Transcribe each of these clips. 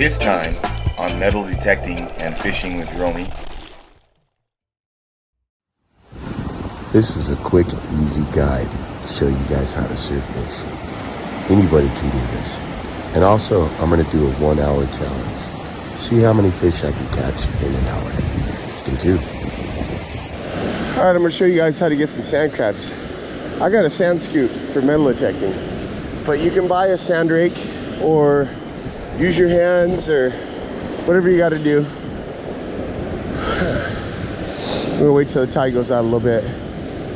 This time on metal detecting and fishing with Romy. This is a quick, easy guide to show you guys how to surf fish. Anybody can do this. And also, I'm gonna do a 1-hour challenge. See how many fish I can catch in an hour. Stay tuned. All right, I'm gonna show you guys how to get some sand crabs. I got a sand scoop for metal detecting, but you can buy a sand rake or use your hands or whatever you gotta do. I'm gonna wait till the tide goes out a little bit.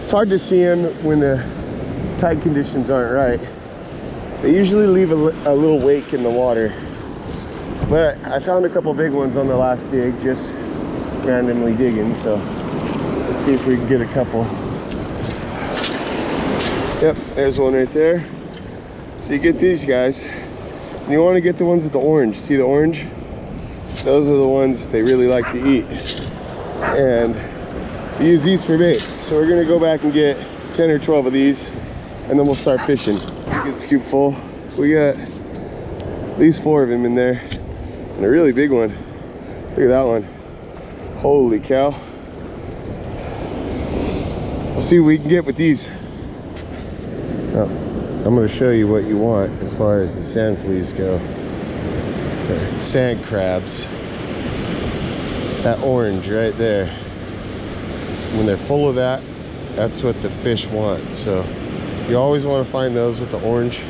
It's hard to see them when the tide conditions aren't right. They usually leave a little wake in the water. But I found a couple big ones on the last dig, just randomly digging, so let's see if we can get a couple. Yep, there's one right there. So you get these guys. And you want to get the ones with the orange. See the orange? Those are the ones they really like to eat. And use these for bait. So we're gonna go back and get 10 or 12 of these, and then we'll start fishing. Get the scoop full. We got at least 4 of them in there, and a really big one. Look at that one. Holy cow. We'll see what we can get with these. Oh, I'm going to show you what you want as far as the sand fleas go. Or sand crabs. That orange right there. When they're full of that, that's what the fish want. So you always want to find those with the orange,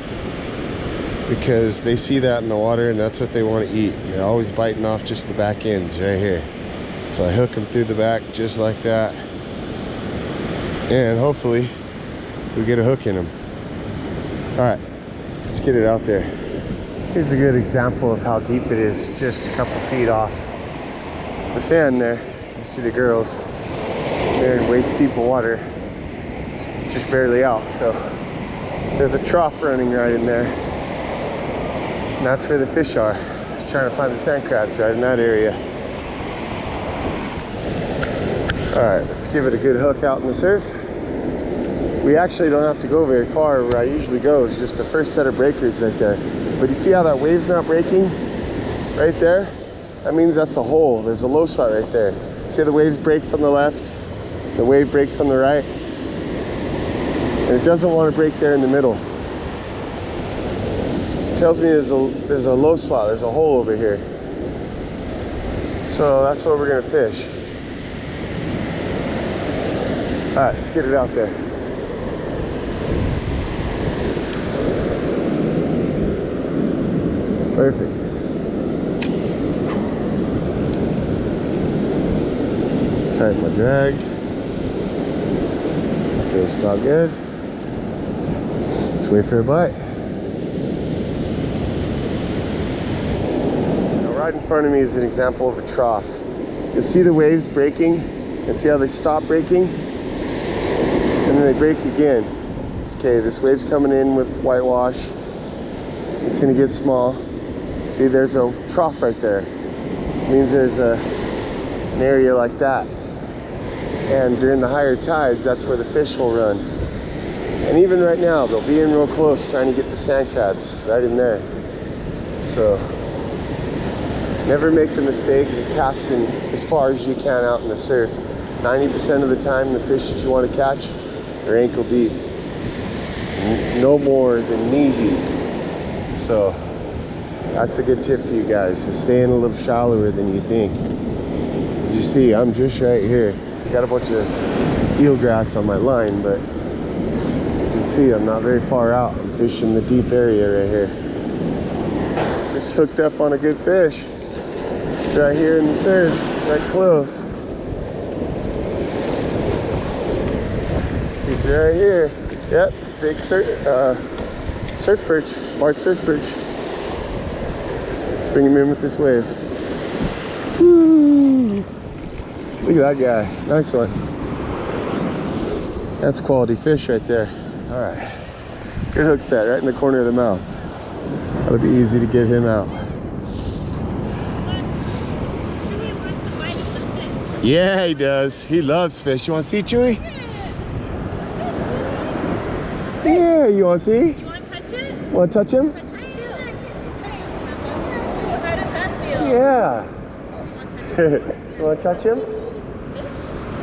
because they see that in the water and that's what they want to eat. They're always biting off just the back ends right here. So I hook them through the back just like that, and hopefully we get a hook in them. All right, let's get it out there. Here's a good example of how deep it is, just a couple feet off the sand there. You see the girls, they're in waist deep of water, just barely out. So there's a trough running right in there, and that's where the fish are. Just trying to find the sand crabs right in that area. All right, let's give it a good hook out in the surf. We actually don't have to go very far. Where I usually go is just the first set of breakers right there. But you see how that wave's not breaking right there? That means that's a hole. There's a low spot right there. See how the wave breaks on the left, the wave breaks on the right, and it doesn't want to break there in the middle. It tells me there's a low spot, there's a hole over here. So that's where we're gonna fish. All right, let's get it out there. Perfect. Tighten my drag. Feels about good. Let's wait for a bite. Now right in front of me is an example of a trough. You'll see the waves breaking, and see how they stop breaking, and then they break again. Okay, this wave's coming in with whitewash. It's gonna get small. See, there's a trough right there. It means there's an area like that. And during the higher tides, that's where the fish will run. And even right now, they'll be in real close trying to get the sand crabs right in there. So never make the mistake of casting as far as you can out in the surf. 90% of the time, the fish that you want to catch are ankle deep. No more than knee deep. So that's a good tip for you guys, to stay in a little shallower than you think. As you see, I'm just right here. Got a bunch of eelgrass on my line, but you can see I'm not very far out. I'm fishing the deep area right here. Just hooked up on a good fish. It's right here in the surf, right close. He's right here. Yep, big surf perch, marked surf perch. Let's bring him in with this wave. Woo! Look at that guy, nice one. That's quality fish right there. All right, good hook set right in the corner of the mouth. That'll be easy to get him out. Yeah, he does. He loves fish. You want to see, Chewy? Yeah, you want to see? You want to touch it? Want to touch him? How does that Yeah. You want to touch him?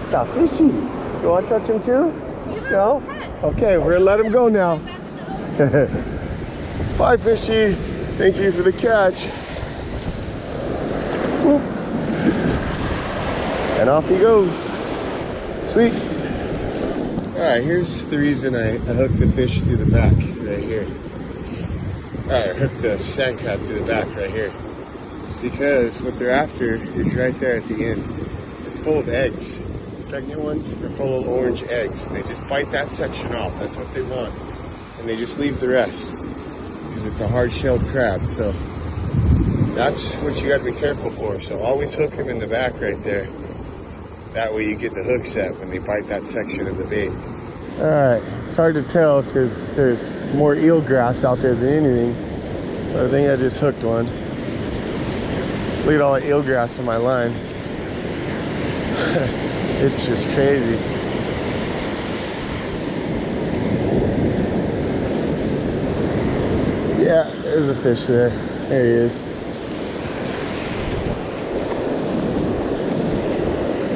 It's not fishy. You want to touch him too? No? Okay, we're going to let him go now. Bye, fishy. Thank you for the catch. Whoop. And off he goes. Sweet. Alright, here's the reason I hooked the fish through the back right here. Alright, I hooked the sand crab through the back right here. It's because what they're after is right there at the end. It's full of eggs. Pregnant ones are full of orange eggs. They just bite that section off. That's what they want. And they just leave the rest. Because it's a hard-shelled crab. So that's what you got to be careful for. So always hook them in the back right there. That way you get the hook set when they bite that section of the bait. Alright, it's hard to tell because there's more eelgrass out there than anything. But I think I just hooked one. Look at all the eelgrass in my line. It's just crazy. Yeah, there's a fish there. There he is.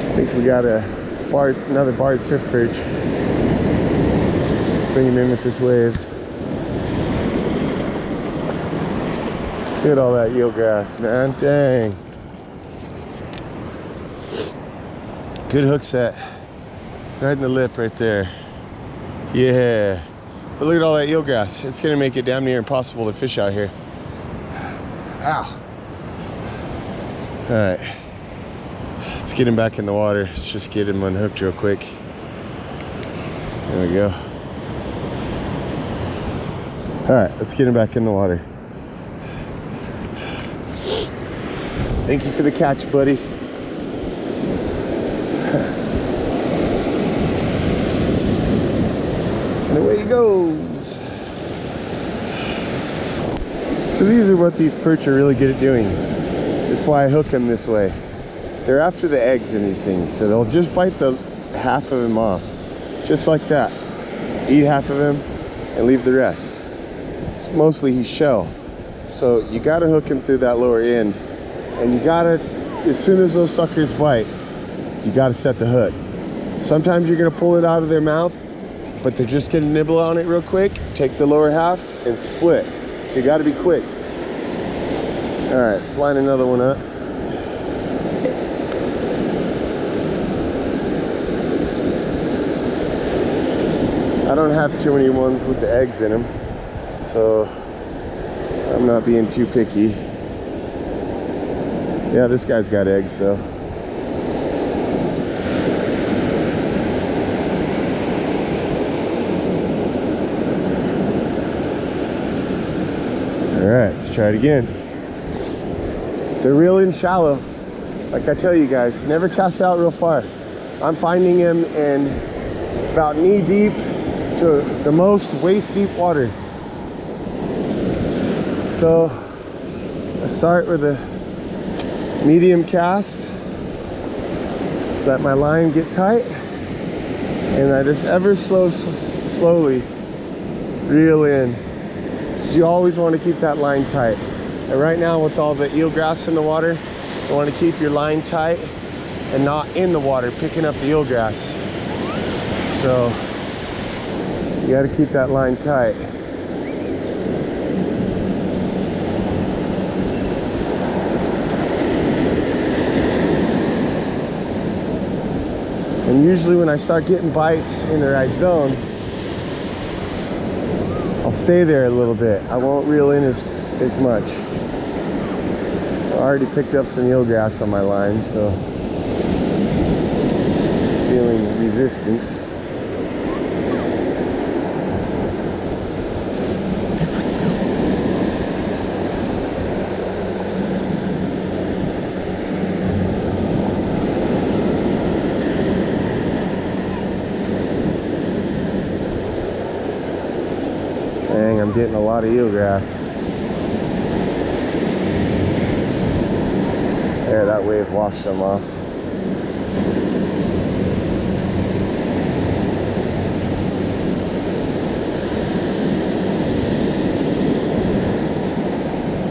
I think we got another barred surf perch. Bring him in with this wave. Look at all that eelgrass, man. Dang. Good hook set. Right in the lip right there. Yeah. But look at all that eelgrass. It's gonna make it damn near impossible to fish out here. Ow. All right. Let's get him back in the water. Let's just get him unhooked real quick. There we go. All right, let's get him back in the water. Thank you for the catch, buddy. And away he goes. So these are what these perch are really good at doing. That's why I hook them this way. They're after the eggs in these things, so they'll just bite the half of them off, just like that. Eat half of him and leave the rest. It's mostly he's shell, so you gotta hook him through that lower end, and you gotta, as soon as those suckers bite, you gotta set the hook. Sometimes you're gonna pull it out of their mouth, but they're just gonna nibble on it real quick, take the lower half and split. So you gotta be quick. All right, let's line another one up. I don't have too many ones with the eggs in them, so I'm not being too picky. Yeah, this guy's got eggs, so. All right, let's try it again. They're real in shallow. Like I tell you guys, never cast out real far. I'm finding them in about knee deep to the most waist deep water. So I start with a medium cast, let my line get tight, and I just ever slowly reel in. You always want to keep that line tight. And right now with all the eelgrass in the water, you want to keep your line tight and not in the water picking up the eelgrass. So you got to keep that line tight. And usually when I start getting bites in the right zone, I'll stay there a little bit. I won't reel in as much. I already picked up some eelgrass on my line, so feeling resistance. Dang, I'm getting a lot of eelgrass. There, that wave washed them off.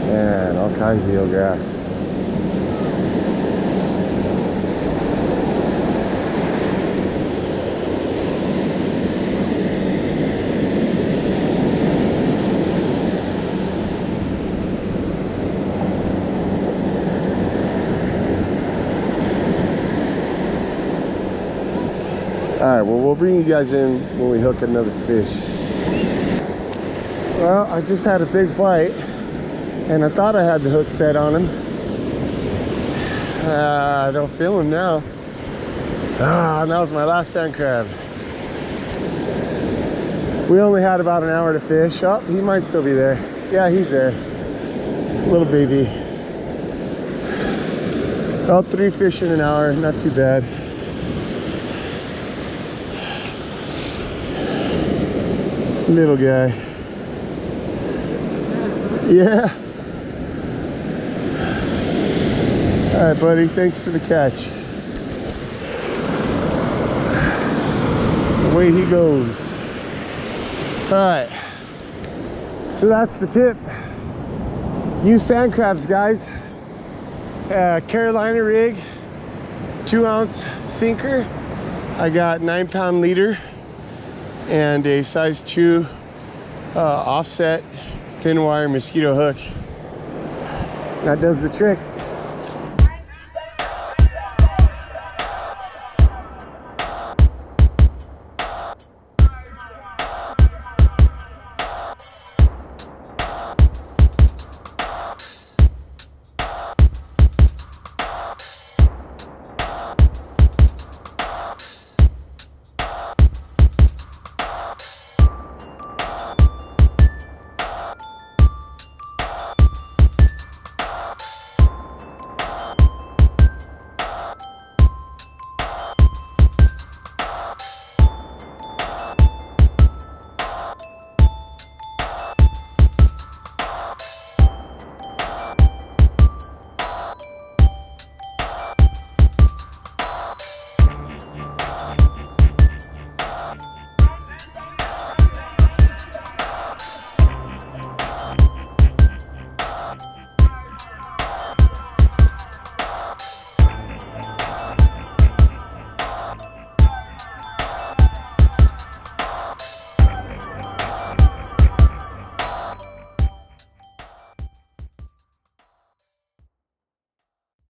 Man, all kinds of eelgrass. well, we'll bring you guys in when we hook another fish. Well, I just had a big bite, and I thought I had the hook set on him. I don't feel him now. And that was my last sand crab. We only had about an hour to fish. Oh, he might still be there. Yeah, he's there. Little baby. About 3 fish in an hour, not too bad. Little guy. Yeah. All right, buddy, thanks for the catch. Away he goes. All right, so that's the tip. Use sand crabs, guys. Carolina rig, 2-ounce sinker. I got 9-pound leader and a size 2 offset thin wire mosquito hook. That does the trick.